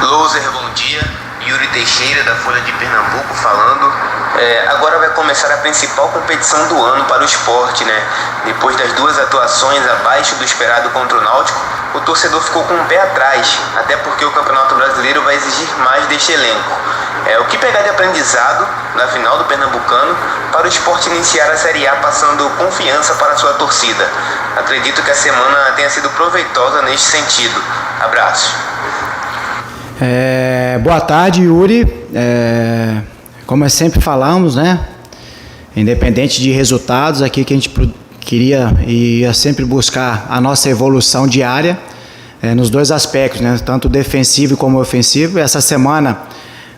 Loser, bom dia. Yuri Teixeira, da Folha de Pernambuco, falando. Agora vai começar a principal competição do ano para o esporte, né? Depois das duas atuações abaixo do esperado contra o Náutico, o torcedor ficou com o pé atrás, até porque o Campeonato Brasileiro vai exigir mais deste elenco. O que pegar de aprendizado na final do Pernambucano para o esporte iniciar a Série A passando confiança para a sua torcida? Acredito que a semana tenha sido proveitosa neste sentido. Abraço. Boa tarde, Yuri. Como sempre falamos, né? Independente de resultados, aqui que a gente queria e ia sempre buscar a nossa evolução diária nos dois aspectos, né? Tanto defensivo como ofensivo. Essa semana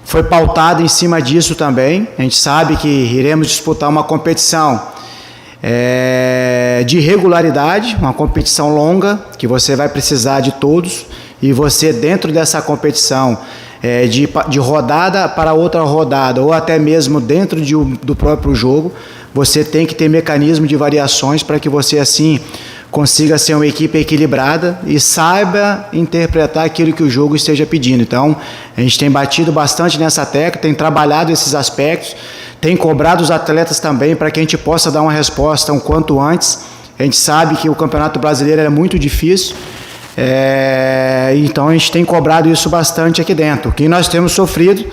foi pautado em cima disso também. A gente sabe que iremos disputar uma competição de regularidade, uma competição longa, que você vai precisar de todos, e você dentro dessa competição, de rodada para outra rodada, ou até mesmo dentro do próprio jogo, você tem que ter mecanismo de variações para que você assim consiga ser uma equipe equilibrada e saiba interpretar aquilo que o jogo esteja pedindo. Então, a gente tem batido bastante nessa tecla, tem trabalhado esses aspectos, tem cobrado os atletas também para que a gente possa dar uma resposta um quanto antes. A gente sabe que o Campeonato Brasileiro é muito difícil, então a gente tem cobrado isso bastante aqui dentro. O que nós temos sofrido,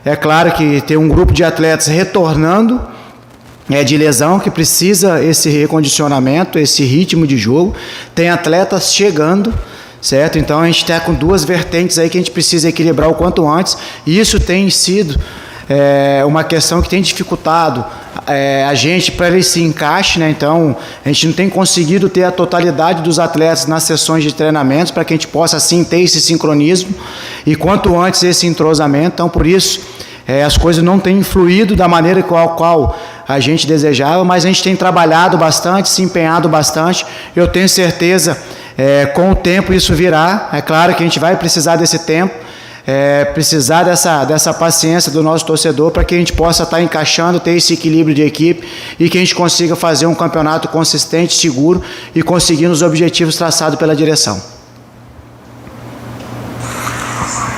é claro que tem um grupo de atletas retornando de lesão, que precisa esse recondicionamento, esse ritmo de jogo. Tem atletas chegando, certo? Então a gente está com duas vertentes aí que a gente precisa equilibrar o quanto antes, e isso tem sido uma questão que tem dificultado a gente para esse encaixe, né? Então a gente não tem conseguido ter a totalidade dos atletas nas sessões de treinamentos para que a gente possa assim ter esse sincronismo e quanto antes esse entrosamento. Então por isso as coisas não têm fluído da maneira qual a gente desejava, mas a gente tem trabalhado bastante, se empenhado bastante. Eu tenho certeza, com o tempo isso virá. É claro que a gente vai precisar desse tempo, precisar dessa paciência do nosso torcedor para que a gente possa estar encaixando, ter esse equilíbrio de equipe e que a gente consiga fazer um campeonato consistente, seguro e conseguindo os objetivos traçados pela direção.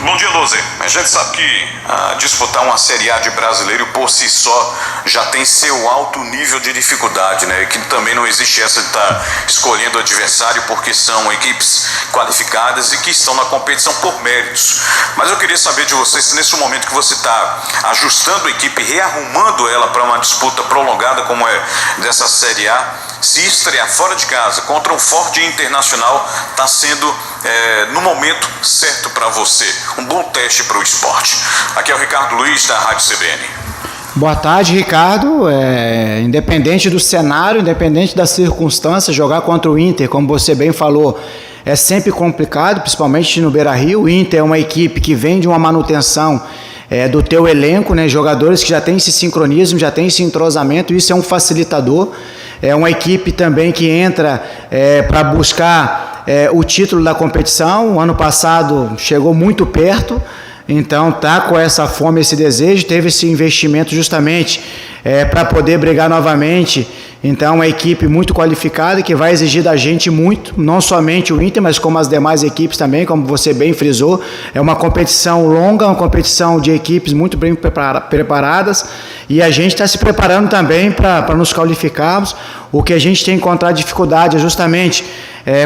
Bom dia, Loser. A gente sabe que disputar uma Série A de brasileiro por si só já tem seu alto nível de dificuldade, né? Que também não existe essa de estar escolhendo o adversário porque são equipes qualificadas e que estão na competição por méritos. Mas eu queria saber de você se nesse momento que você está ajustando a equipe, rearrumando ela para uma disputa prolongada como é dessa Série A, se estrear fora de casa contra um forte Internacional está sendo no momento certo para você, um bom teste para o esporte. Aqui é o Ricardo Luiz da Rádio CBN. Boa tarde, Ricardo. Independente do cenário, independente das circunstâncias, jogar contra o Inter, como você bem falou, é sempre complicado, principalmente no Beira-Rio. O Inter é uma equipe que vem de uma manutenção do teu elenco, né? Jogadores que já têm esse sincronismo, já têm esse entrosamento, isso é um facilitador. É uma equipe também que entra para buscar o título da competição. O ano passado chegou muito perto, então está com essa fome, esse desejo, teve esse investimento justamente para poder brigar novamente. Então, uma equipe muito qualificada que vai exigir da gente muito, não somente o Inter, mas como as demais equipes também, como você bem frisou. É uma competição longa, uma competição de equipes muito bem preparadas, e a gente está se preparando também para nos qualificarmos. O que a gente tem encontrado dificuldade é justamente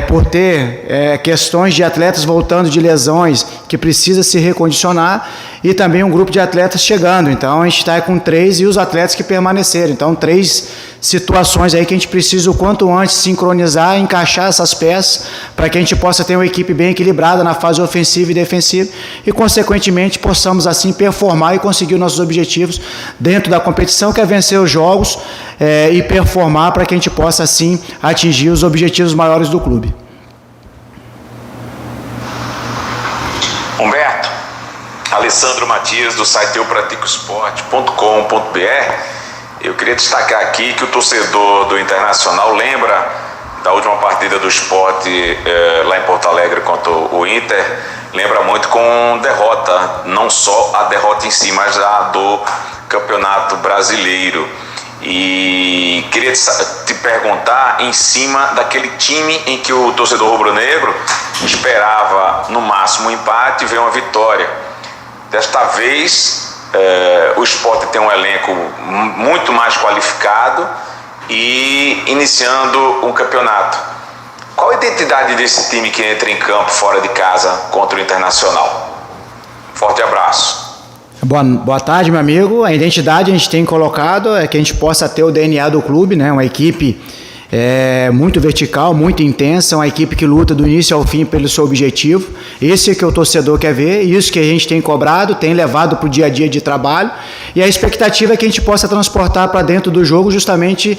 por ter questões de atletas voltando de lesões que precisa se recondicionar, e também um grupo de atletas chegando. Então a gente está com 3 e os atletas que permaneceram. Então 3 situações aí que a gente precisa o quanto antes sincronizar, encaixar essas peças para que a gente possa ter uma equipe bem equilibrada na fase ofensiva e defensiva e consequentemente possamos assim performar e conseguir os nossos objetivos dentro da competição, que é vencer os jogos e performar para que a gente possa assim atingir os objetivos maiores do clube. Humberto, Alessandro Matias do site eupraticoesporte.com.br. Eu queria destacar aqui que o torcedor do Internacional lembra da última partida do Sport lá em Porto Alegre contra o Inter, lembra muito com derrota, não só a derrota em si, mas a do Campeonato Brasileiro. E queria te perguntar em cima daquele time em que o torcedor rubro-negro esperava no máximo um empate e ver uma vitória. Desta vez o Sport tem um elenco muito mais qualificado e iniciando um campeonato. Qual a identidade desse time que entra em campo fora de casa contra o Internacional? Forte abraço. Boa tarde, meu amigo. A identidade a gente tem colocado é que a gente possa ter o DNA do clube, né? Uma equipe muito vertical, muito intensa, uma equipe que luta do início ao fim pelo seu objetivo. Esse é que o torcedor quer ver, isso que a gente tem cobrado, tem levado para o dia a dia de trabalho, e a expectativa é que a gente possa transportar para dentro do jogo justamente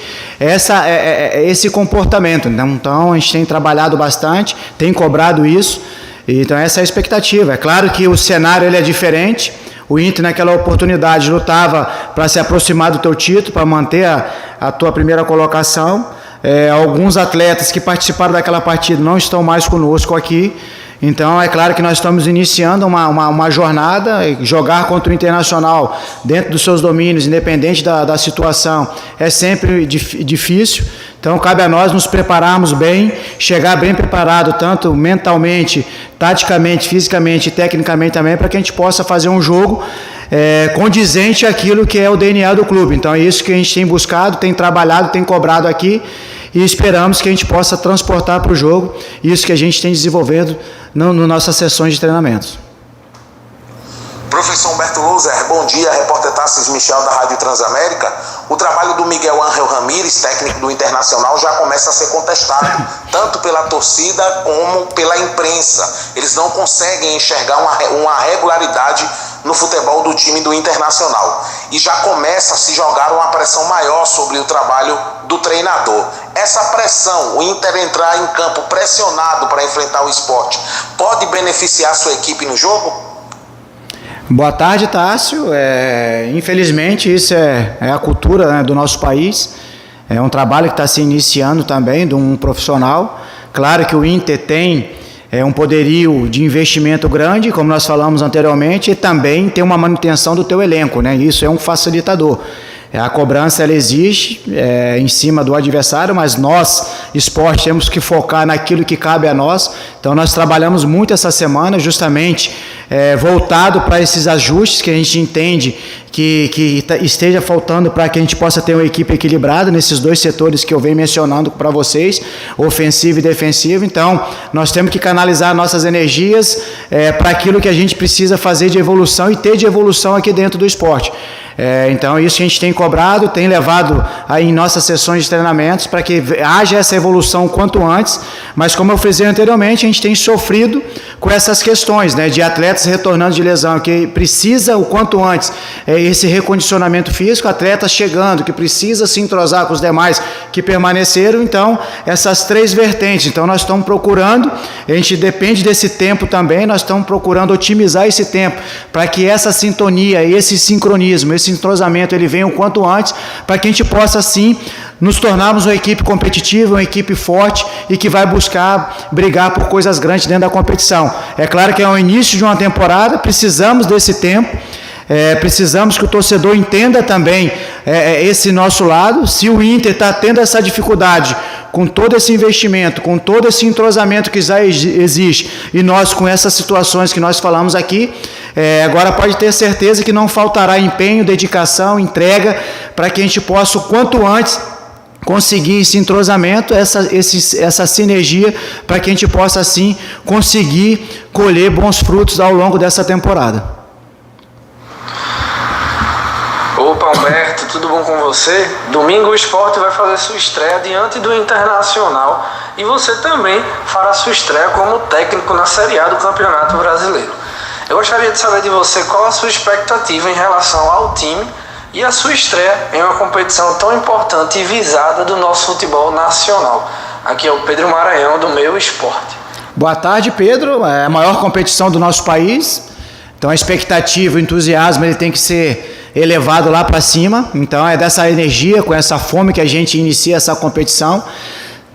esse comportamento. Então a gente tem trabalhado bastante, tem cobrado isso, então essa é a expectativa. É claro que o cenário ele é diferente. O Inter, naquela oportunidade, lutava para se aproximar do teu título, para manter a tua primeira colocação. Alguns atletas que participaram daquela partida não estão mais conosco aqui. Então, é claro que nós estamos iniciando uma jornada. Jogar contra o Internacional dentro dos seus domínios, independente da situação, é sempre difícil. Então, cabe a nós nos prepararmos bem, chegar bem preparado, tanto mentalmente, taticamente, fisicamente e tecnicamente também, para que a gente possa fazer um jogo condizente àquilo que é o DNA do clube. Então, é isso que a gente tem buscado, tem trabalhado, tem cobrado aqui, e esperamos que a gente possa transportar para o jogo isso que a gente tem desenvolvido nas nossas sessões de treinamentos. Professor Humberto Loser, bom dia, repórter Tassis Michel da Rádio Transamérica. O trabalho do Miguel Ángel Ramírez, técnico do Internacional, já começa a ser contestado, tanto pela torcida como pela imprensa. Eles não conseguem enxergar uma regularidade no futebol do time do Internacional. E já começa a se jogar uma pressão maior sobre o trabalho do treinador. Essa pressão, o Inter entrar em campo pressionado para enfrentar o Sport, pode beneficiar sua equipe no jogo? Boa tarde, Tássio. Infelizmente, isso é a cultura, né, do nosso país. É um trabalho que está se iniciando também, de um profissional. Claro que o Inter tem um poderio de investimento grande, como nós falamos anteriormente, e também tem uma manutenção do teu elenco, né? Isso é um facilitador. A cobrança ela existe em cima do adversário, mas nós, esporte, temos que focar naquilo que cabe a nós. Então nós trabalhamos muito essa semana justamente voltado para esses ajustes que a gente entende que esteja faltando para que a gente possa ter uma equipe equilibrada nesses dois setores que eu venho mencionando para vocês, ofensivo e defensivo. Então nós temos que canalizar nossas energias para aquilo que a gente precisa fazer de evolução e ter de evolução aqui dentro do esporte. Então isso que a gente tem cobrado, tem levado aí em nossas sessões de treinamentos para que haja essa evolução quanto antes, mas como eu frisei anteriormente, a gente tem sofrido com essas questões, né, de atletas retornando de lesão, que precisa o quanto antes esse recondicionamento físico, atletas chegando, que precisa se entrosar com os demais que permaneceram. Então essas três vertentes, então nós estamos procurando, a gente depende desse tempo também, nós estamos procurando otimizar esse tempo para que essa sintonia, esse sincronismo, esse entrosamento ele venha o quanto antes, para que a gente possa assim nos tornarmos uma equipe competitiva, uma equipe forte e que vai buscar brigar por coisas grandes dentro da competição. É claro que é o início de uma temporada, precisamos desse tempo, precisamos que o torcedor entenda também esse nosso lado. Se o Inter está tendo essa dificuldade com todo esse investimento, com todo esse entrosamento que já existe, e nós com essas situações que nós falamos aqui, agora pode ter certeza que não faltará empenho, dedicação, entrega, para que a gente possa o quanto antes conseguir esse entrosamento, essa sinergia, para que a gente possa assim conseguir colher bons frutos ao longo dessa temporada. Opa, Humberto, tudo bom com você? Domingo o Sport vai fazer sua estreia diante do Internacional e você também fará sua estreia como técnico na Série A do Campeonato Brasileiro. Eu gostaria de saber de você qual a sua expectativa em relação ao time e a sua estreia em uma competição tão importante e visada do nosso futebol nacional. Aqui é o Pedro Maranhão, do Meu Esporte. Boa tarde, Pedro. É a maior competição do nosso país, então a expectativa, o entusiasmo, ele tem que ser elevado lá para cima. Então é dessa energia, com essa fome que a gente inicia essa competição.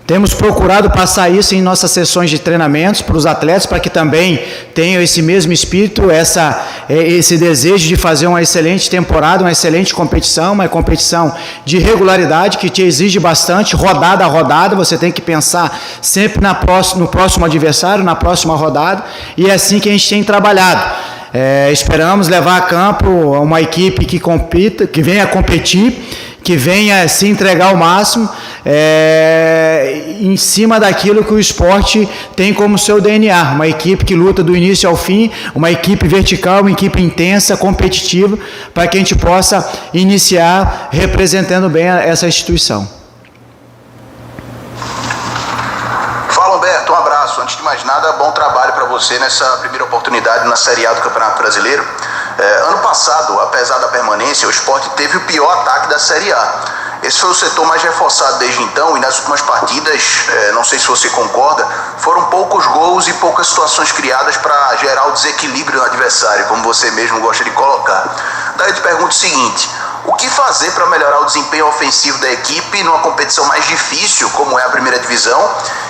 Temos procurado passar isso em nossas sessões de treinamentos para os atletas, para que também tenham esse mesmo espírito, esse desejo de fazer uma excelente temporada, uma excelente competição, uma competição de regularidade que te exige bastante, rodada a rodada, você tem que pensar sempre no próximo adversário, na próxima rodada, e é assim que a gente tem trabalhado. Esperamos levar a campo uma equipe que compita, que venha competir, que venha se entregar ao máximo em cima daquilo que o esporte tem como seu DNA. Uma equipe que luta do início ao fim, uma equipe vertical, uma equipe intensa, competitiva, para que a gente possa iniciar representando bem essa instituição. Fala, Humberto, um abraço. Antes de mais nada, bom trabalho para você nessa primeira oportunidade na Série A do Campeonato Brasileiro. Ano passado, apesar da permanência, o Sport teve o pior ataque da Série A. Esse foi o setor mais reforçado desde então, e nas últimas partidas, não sei se você concorda, foram poucos gols e poucas situações criadas para gerar o desequilíbrio no adversário, como você mesmo gosta de colocar. Daí eu te pergunto o seguinte: o que fazer para melhorar o desempenho ofensivo da equipe numa competição mais difícil, como é a primeira divisão?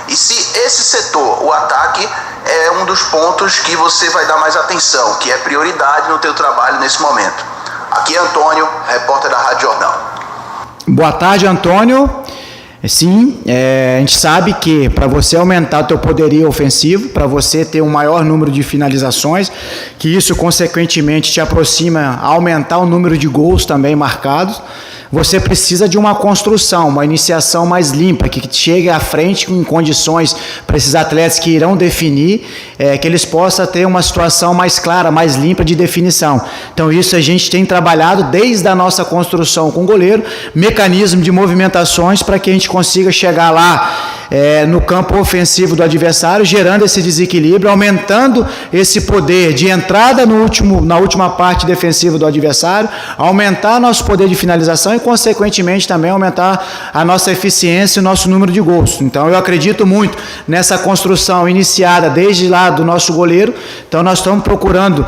E se esse setor, o ataque, é um dos pontos que você vai dar mais atenção, que é prioridade no teu trabalho nesse momento? Aqui é Antônio, repórter da Rádio Jornal. Boa tarde, Antônio. Sim, a gente sabe que para você aumentar o teu poderio ofensivo, para você ter um maior número de finalizações, que isso consequentemente te aproxima a aumentar o número de gols também marcados, você precisa de uma construção, uma iniciação mais limpa, que chegue à frente em condições para esses atletas que irão definir, que eles possam ter uma situação mais clara, mais limpa de definição. Então isso a gente tem trabalhado desde a nossa construção com o goleiro, mecanismo de movimentações para que a gente consiga chegar lá no campo ofensivo do adversário, gerando esse desequilíbrio, aumentando esse poder de entrada na última parte defensiva do adversário, aumentar nosso poder de finalização e, consequentemente, também aumentar a nossa eficiência e o nosso número de gols. Então, eu acredito muito nessa construção iniciada desde lá do nosso goleiro. Então, nós estamos procurando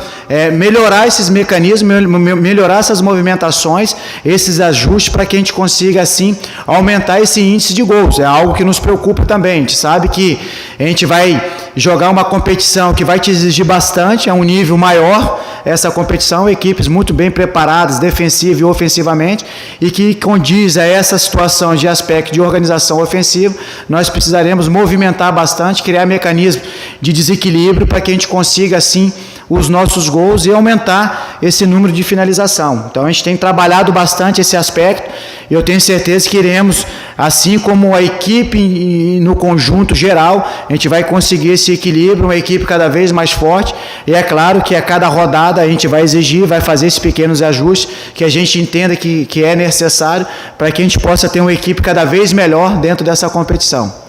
melhorar esses mecanismos, melhorar essas movimentações, esses ajustes, para que a gente consiga, assim, aumentar esse índice de gols. É algo que nos preocupa também. A gente sabe que a gente vai jogar uma competição que vai te exigir bastante, é um nível maior essa competição, equipes muito bem preparadas, defensiva e ofensivamente, e que condiz a essa situação de aspecto de organização ofensiva, nós precisaremos movimentar bastante, criar mecanismos de desequilíbrio para que a gente consiga, assim, os nossos gols e aumentar esse número de finalização. Então, a gente tem trabalhado bastante esse aspecto e eu tenho certeza que iremos, assim como a equipe no conjunto geral, a gente vai conseguir esse equilíbrio, uma equipe cada vez mais forte, e é claro que a cada rodada a gente vai exigir, vai fazer esses pequenos ajustes que a gente entenda que é necessário para que a gente possa ter uma equipe cada vez melhor dentro dessa competição.